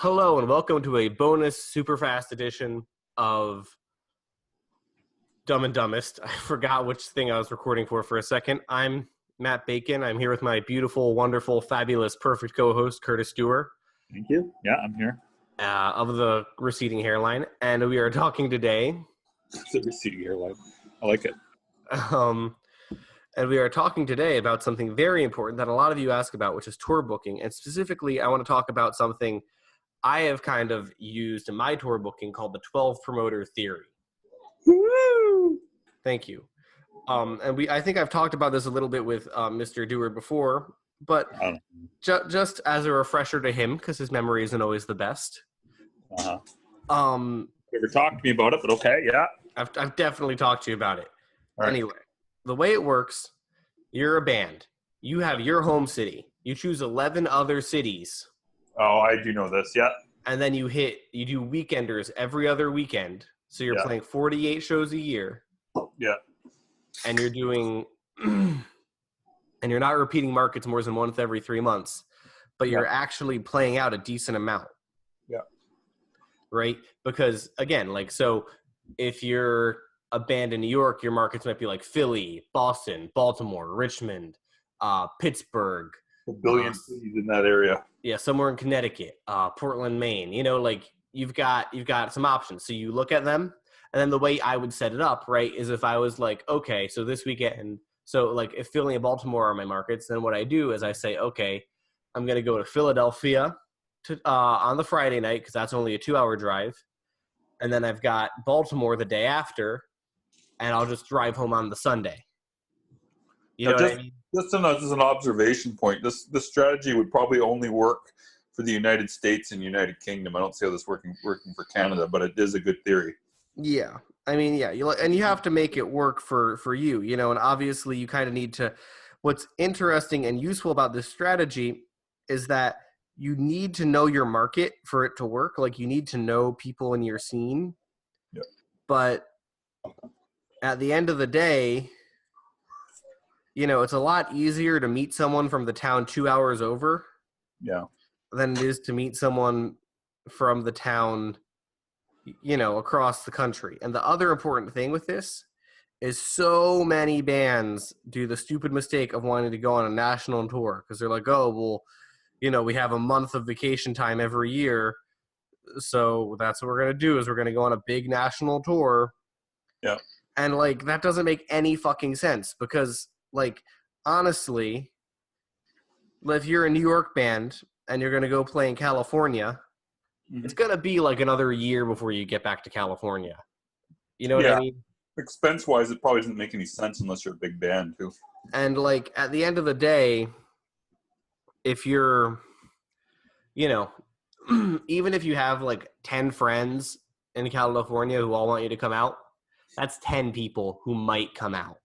Hello and welcome to a bonus super fast edition of Dumb and Dumbest. I forgot which thing I was recording for a second. I'm Matt Bacon. I'm here with my beautiful, wonderful, fabulous, perfect co-host, Curtis Stewart. Thank you. Yeah, I'm here. Of the receding hairline. And we are talking today. The receding hairline. I like it. And we are talking today about something very important that a lot of you ask about, which is tour booking. And specifically, I want to talk about something I have kind of used in my tour booking called the 12 promoter theory. Woo! Thank you. I think I've talked about this a little bit with Mr. Dewar before, but just as a refresher to him, because his memory isn't always the best. Uh-huh. Never talked to me about it, but okay, yeah. I've definitely talked to you about it. All right. Anyway, the way it works, you're a band. You have your home city. You choose 11 other cities. Oh, I do know this, yeah. And then you do weekenders every other weekend. So you're playing 48 shows a year. Yeah. And you're doing, and you're not repeating markets more than once every 3 months, but you're actually playing out a decent amount. Yeah. Right? Because again, so if you're a band in New York, your markets might be like Philly, Boston, Baltimore, Richmond, Pittsburgh. A billion cities in that area. Yeah, somewhere in Connecticut, Portland, Maine. You've got some options. So you look at them, and then the way I would set it up, right, is if I was like, okay, so this weekend, if Philly and Baltimore are my markets, then what I do is I say, okay, I'm going to go to Philadelphia on the Friday night because that's only a 2-hour drive, and then I've got Baltimore the day after, and I'll just drive home on the Sunday. You know what I mean? Just as an observation point, this strategy would probably only work for the United States and United Kingdom. I don't see how this working for Canada, but it is a good theory. Yeah. I mean, yeah, and you have to make it work for you, and obviously you kind of need to – what's interesting and useful about this strategy is that you need to know your market for it to work. Like, you need to know people in your scene. Yeah. But at the end of the day – it's a lot easier to meet someone from the town 2 hours over than it is to meet someone from the town, across the country. And the other important thing with this is so many bands do the stupid mistake of wanting to go on a national tour because they're like, oh, well, we have a month of vacation time every year. So that's what we're going to do is we're going to go on a big national tour. Yeah. And, that doesn't make any fucking sense because – honestly, if you're a New York band and you're going to go play in California, it's going to be another year before you get back to California. You know what I mean? Expense-wise, it probably doesn't make any sense unless you're a big band, too. And, at the end of the day, if you're, even if you have, 10 friends in California who all want you to come out, that's 10 people who might come out.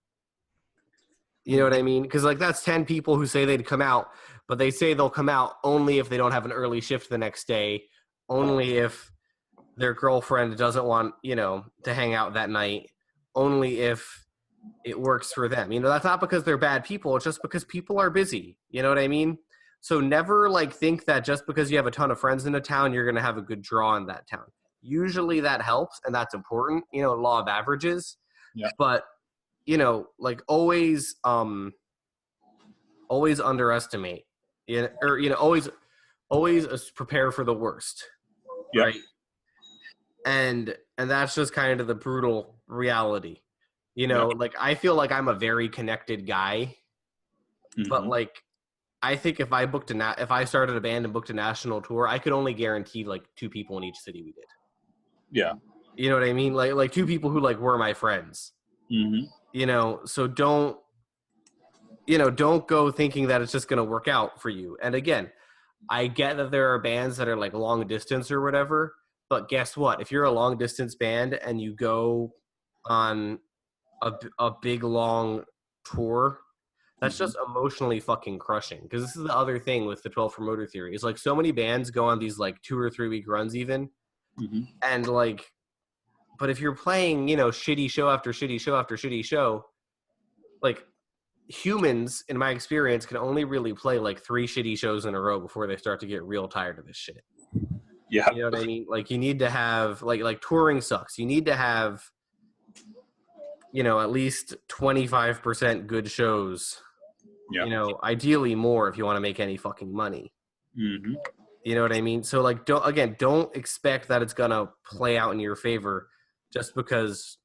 You know what I mean? Because, that's 10 people who say they'd come out, but they say they'll come out only if they don't have an early shift the next day, only if their girlfriend doesn't want, to hang out that night, only if it works for them. That's not because they're bad people. It's just because people are busy. You know what I mean? So never, think that just because you have a ton of friends in a town, you're going to have a good draw in that town. Usually that helps, and that's important, law of averages. Yeah. But always underestimate, always prepare for the worst, right? And that's just kind of the brutal reality, I feel like I'm a very connected guy, but I think if I started a band and booked a national tour, I could only guarantee 2 people in each city we did. Yeah. You know what I mean? Like 2 people who were my friends. Mm-hmm. So don't go thinking that it's just going to work out for you. And again, I get that there are bands that are long distance or whatever, but guess what? If you're a long distance band and you go on a big long tour, that's just emotionally fucking crushing. Because this is the other thing with the 12 promoter theory. Is so many bands go on these 2 or 3 week runs even, and but if you're playing, shitty show after shitty show after shitty show, humans, in my experience, can only really play 3 shitty shows in a row before they start to get real tired of this shit. Yeah. You know what I mean? Like you need to have like touring sucks. You need to have, you know, at least 25% good shows. Yeah. You know, ideally more if you want to make any fucking money. Mm-hmm. You know what I mean? So like don't expect that it's gonna play out in your favor just because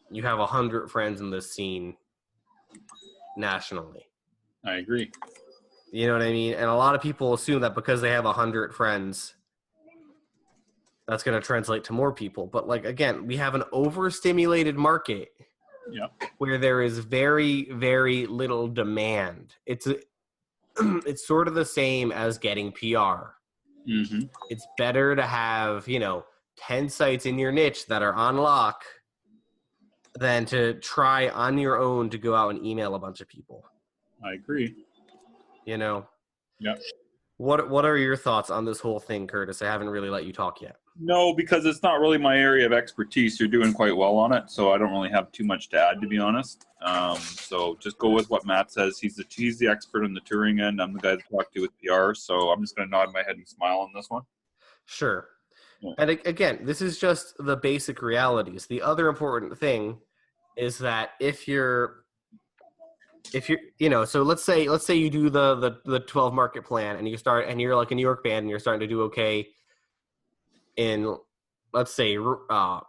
you have 100 friends in this scene nationally. I agree. You know what I mean? And a lot of people assume that because they have 100 friends, that's going to translate to more people. But like, again, we have an overstimulated market where there is very, very little demand. It's sort of the same as getting PR. Mm-hmm. It's better to have, you know, 10 sites in your niche that are on lock than to try on your own to go out and email a bunch of people. I agree. You know? Yeah. What are your thoughts on this whole thing, Curtis? I haven't really let you talk yet. No, because it's not really my area of expertise. You're doing quite well on it, so I don't really have too much to add, to be honest. So just go with what Matt says. He's the expert on the touring end. I'm the guy to talk to with PR, so I'm just going to nod my head and smile on this one. Sure. Yeah. And again, this is just the basic realities. The other important thing is that if you're you know, so let's say you do the 12 market plan and you're like a New York band and you're starting to do okay in, let's say,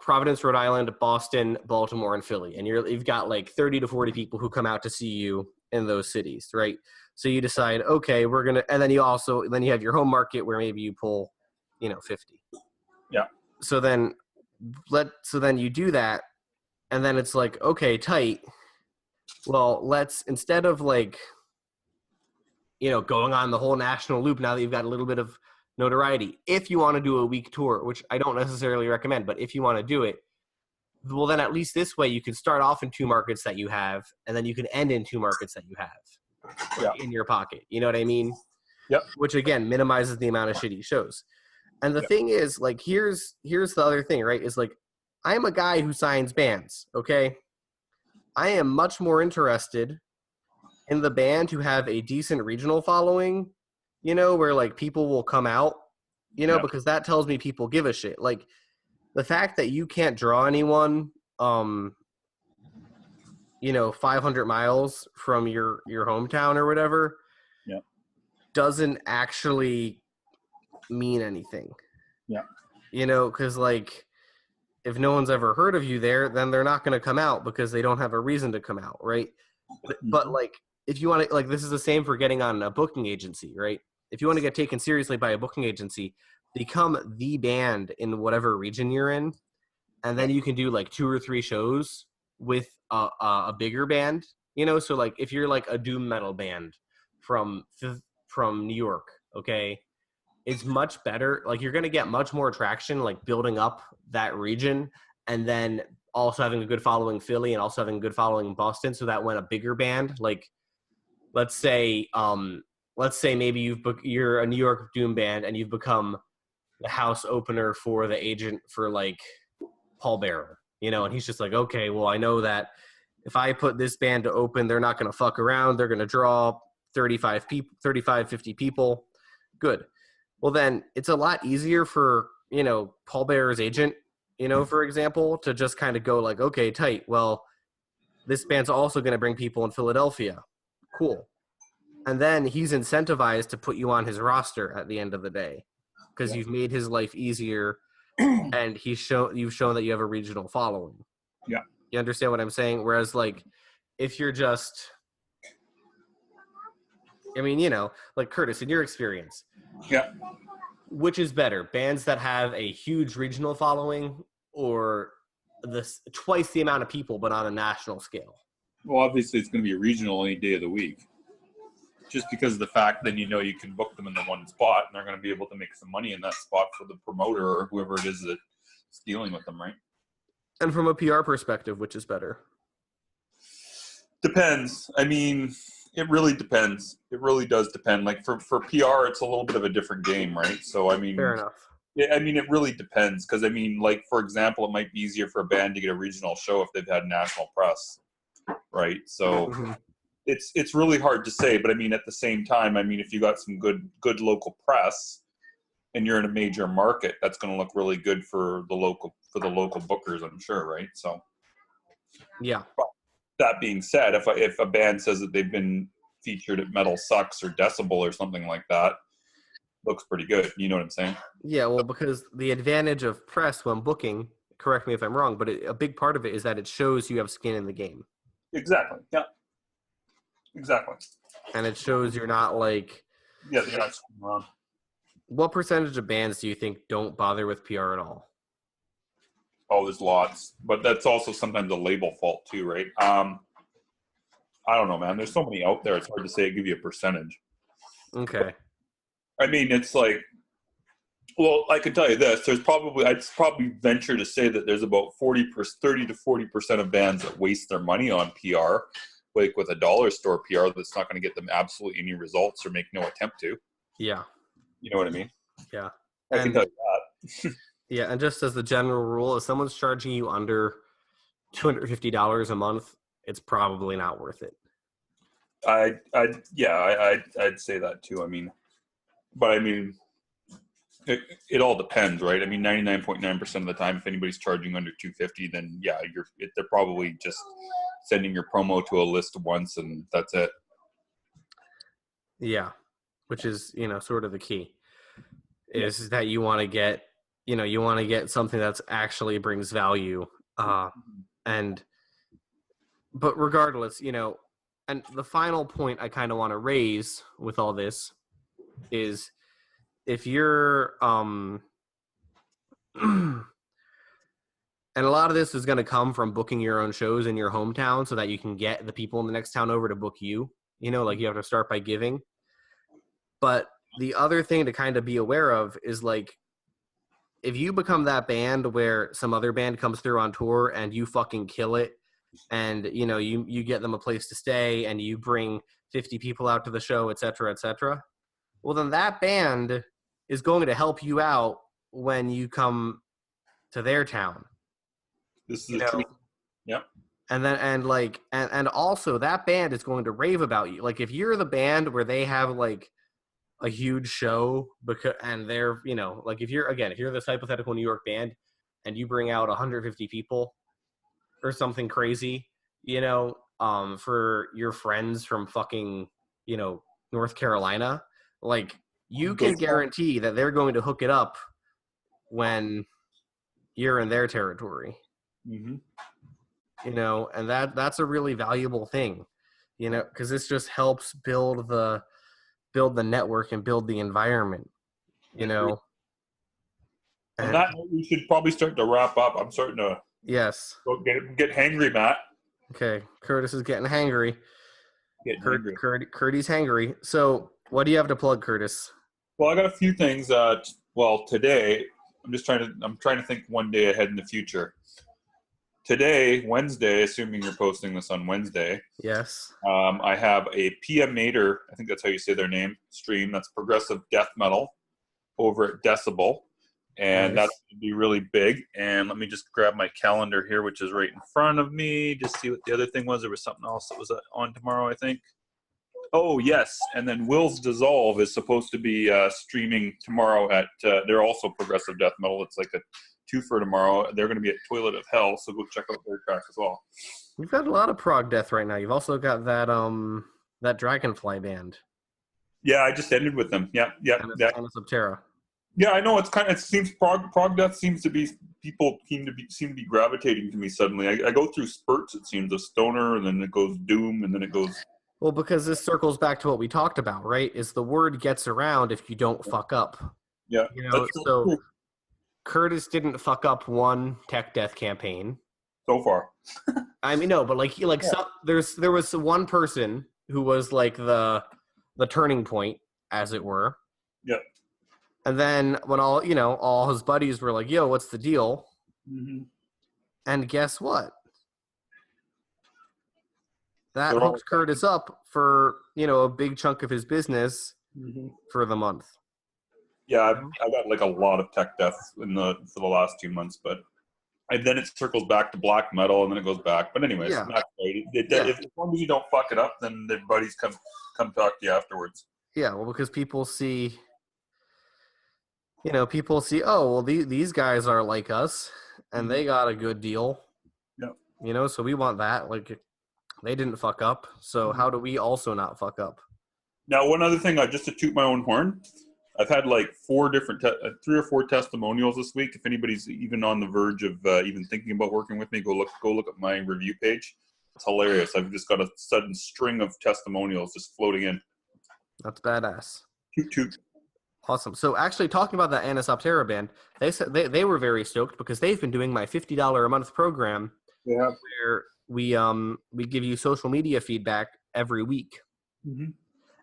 Providence, Rhode Island, Boston, Baltimore, and Philly, and you've got like 30 to 40 people who come out to see you in those cities, right? So you decide, okay, and then you have your home market where maybe you pull, you know, 50. Yeah. So then you do that, and then it's like, okay, tight. Well, let's, instead of like, you know, going on the whole national loop, now that you've got a little bit of notoriety, if you want to do a week tour, which I don't necessarily recommend, but if you want to do it, well, then at least this way you can start off in 2 markets that you have, and then you can end in 2 markets that you have in your pocket. You know what I mean? Yep. Which, again, minimizes the amount of shitty shows. And the thing is, like, here's the other thing, right, is like, I'm a guy who signs bands, okay? I am much more interested in the band who have a decent regional following, you know, where like people will come out, you know, because that tells me people give a shit. Like the fact that you can't draw anyone, you know, 500 miles from your hometown or whatever, doesn't actually mean anything. Yeah. You know, because like, if no one's ever heard of you there, then they're not going to come out because they don't have a reason to come out, right? But like, if you want to, like, this is the same for getting on a booking agency, right? If you want to get taken seriously by a booking agency, become the band in whatever region you're in, and then you can do like 2 or 3 shows with a bigger band, you know? So like, if you're like a doom metal band from New York, okay, it's much better. Like, you're going to get much more traction, like building up that region, and then also having a good following Philly and also having a good following Boston, so that when a bigger band, like let's say maybe you're a New York doom band and you've become the house opener for the agent for like Paul Bearer, you know, and he's just like, okay, well, I know that if I put this band to open, they're not going to fuck around. They're going to draw 35, 50 people. Good. Well, then it's a lot easier for, you know, Paul Bearer's agent, you know, for example, to just kind of go like, okay, tight. Well, this band's also going to bring people in Philadelphia. Cool. And then he's incentivized to put you on his roster at the end of the day because you've made his life easier and you've shown that you have a regional following. Yeah. You understand what I'm saying? Whereas like, if you're just, I mean, you know, like Curtis, in your experience, which is better, bands that have a huge regional following or twice the amount of people but on a national scale? Well, obviously it's going to be regional any day of the week, just because of the fact that, you know, you can book them in the one spot and they're going to be able to make some money in that spot for the promoter or whoever it is that's dealing with them, right? And from a PR perspective, which is better? Depends. I mean, it really depends. It really does depend. Like for PR, it's a little bit of a different game, right? So, I mean, fair enough. Yeah, I mean, it really depends. Because, I mean, like, for example, it might be easier for a band to get a regional show if they've had national press, right? So it's really hard to say. But, I mean, at the same time, I mean, if you got some good local press, and you're in a major market, that's going to look really good for the local bookers, I'm sure, right? So Yeah. that being said, if a band says that they've been featured at Metal Sucks or Decibel or something like that, looks pretty good. You know what I'm saying? Yeah, well, because the advantage of press when booking, correct me if I'm wrong, but a big part of it is that it shows you have skin in the game. Exactly. Yeah. Exactly. And it shows you're not like... Yeah, you're not screwing around. What percentage of bands do you think don't bother with PR at all? Oh, there's lots. But that's also sometimes a label fault too, right? I don't know, man. There's so many out there, it's hard to say, give you a percentage. Okay. I mean, it's like, well, I can tell you this. I'd probably venture to say that there's about 30 to 40% of bands that waste their money on PR, like with a dollar store PR that's not going to get them absolutely any results or make no attempt to. Yeah. You know what I mean? Yeah. I can tell you that. Yeah, and just as the general rule, if someone's charging you under $250 a month, it's probably not worth it. I'd say that too. I mean, but I mean, it all depends, right? I mean, 99.9% of the time, if anybody's charging under $250, then yeah, they're probably just sending your promo to a list once and that's it. Yeah, which is, sort of the key, is that you want to get something that's actually brings value. But regardless, and the final point I kind of want to raise with all this is if you're, and a lot of this is going to come from booking your own shows in your hometown so that you can get the people in the next town over to book you. Like you have to start by giving. But the other thing to kind of be aware of is like, if you become that band where some other band comes through on tour and you fucking kill it, and you get them a place to stay and you bring 50 people out to the show, et cetera, well, then that band is going to help you out when you come to their town. This is the truth. Yep. And also that band is going to rave about you. Like if you're the band where they have like a huge show and they're, like if you're this hypothetical New York band and you bring out 150 people or something crazy, for your friends from fucking, North Carolina, like you can guarantee that they're going to hook it up when you're in their territory. Mm-hmm. And that's a really valuable thing, because this just helps build the network and build the environment, And that we should probably start to wrap up. I'm starting to get hangry, Matt. Okay, Curtis is getting hangry. Curdy's hangry. So what do you have to plug, Curtis? Well, I got a few things. Today I'm trying to think one day ahead in the future. Today, Wednesday, assuming you're posting this on Wednesday. Yes. I have a Pia Mater, I think that's how you say their name, stream. That's progressive death metal over at Decibel. And That's going to be really big. And let me just grab my calendar here, which is right in front of me. Just see what the other thing was. There was something else that was on tomorrow, I think. Oh, yes. And then Will's Dissolve is supposed to be streaming tomorrow at, they're also progressive death metal. It's like a two for tomorrow. They're going to be at Toilet of Hell, so go check out their track as well. You've got a lot of prog death right now. You've also got that Dragonfly band. Yeah, I just ended with them. Yeah. Subterra. Yeah, I know. It seems prog death seems to be, people seem to be gravitating to me suddenly. I go through spurts, it seems, of stoner, and then it goes doom, and then it goes. Well, because this circles back to what we talked about, right? Is the word gets around if you don't fuck up. Yeah. So true. Curtis didn't fuck up one tech death campaign so far. I mean, no, but there was one person who was like the turning point, as it were. Yeah. And then when all his buddies were like, "Yo, what's the deal?" Mm-hmm. And guess what? That hooks Curtis up for a big chunk of his business for the month. Yeah, I got like a lot of tech death for the last 2 months, and then it circles back to black metal, and then it goes back. But anyways, yeah. Not great. As long as you don't fuck it up, then the buddies come talk to you afterwards. Yeah, well, because people see You know, people see, oh, well, these guys are like us, and they got a good deal. Yeah. You know, so we want that. Like, they didn't fuck up, so how do we also not fuck up? Now, one other thing, just to toot my own horn, I've had like 3 or 4 testimonials this week. If anybody's even on the verge of even thinking about working with me, go look at my review page. It's hilarious. I've just got a sudden string of testimonials just floating in. That's badass. Toot toot. Awesome. So actually, talking about that Anisoptera band, they said they were very stoked because they've been doing my $50 a month program Yeah. where we give you social media feedback every week. Mm-hmm.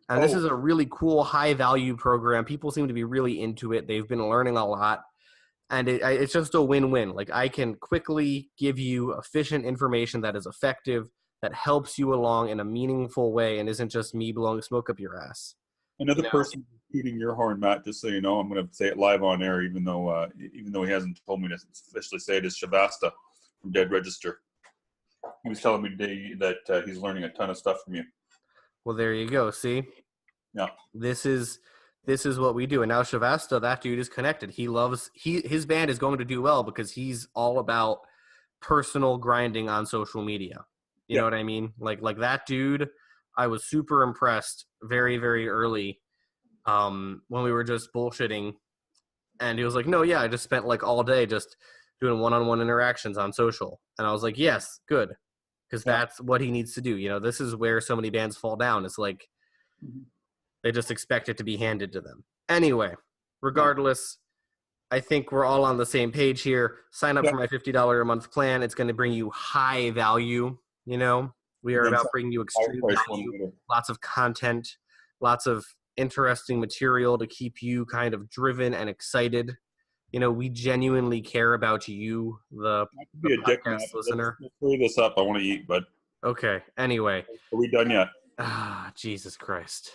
And this is a really cool, high-value program. People seem to be really into it. They've been learning a lot. And it's just a win-win. Like, I can quickly give you efficient information that is effective, that helps you along in a meaningful way and isn't just me blowing smoke up your ass. Another person tooting your horn, Matt, just so you know, I'm going to say it live on air, even though he hasn't told me to officially say it, is Shavasta from Dead Register. He was telling me today that he's learning a ton of stuff from you. Well, there you go. See? Yeah. This is what we do. And now Shavasta, that dude is connected. His band is going to do well because he's all about personal grinding on social media. You know what I mean? Like that dude, I was super impressed very, very early when we were just bullshitting. And he was like, no, yeah, I just spent like all day just doing one-on-one interactions on social. And I was like, yes, good. Because that's what he needs to do. You know, this is where so many bands fall down. It's like they just expect it to be handed to them. Anyway, regardless, I think we're all on the same page here. Sign up for my $50 a month plan. It's going to bring you high value. You know, we are about bringing you extreme value, lots of content, lots of interesting material to keep you kind of driven and excited. You know, we genuinely care about you, the podcast listener. Let's hurry this up. I want to eat, bud. Okay. Anyway. Are we done yet? Jesus Christ.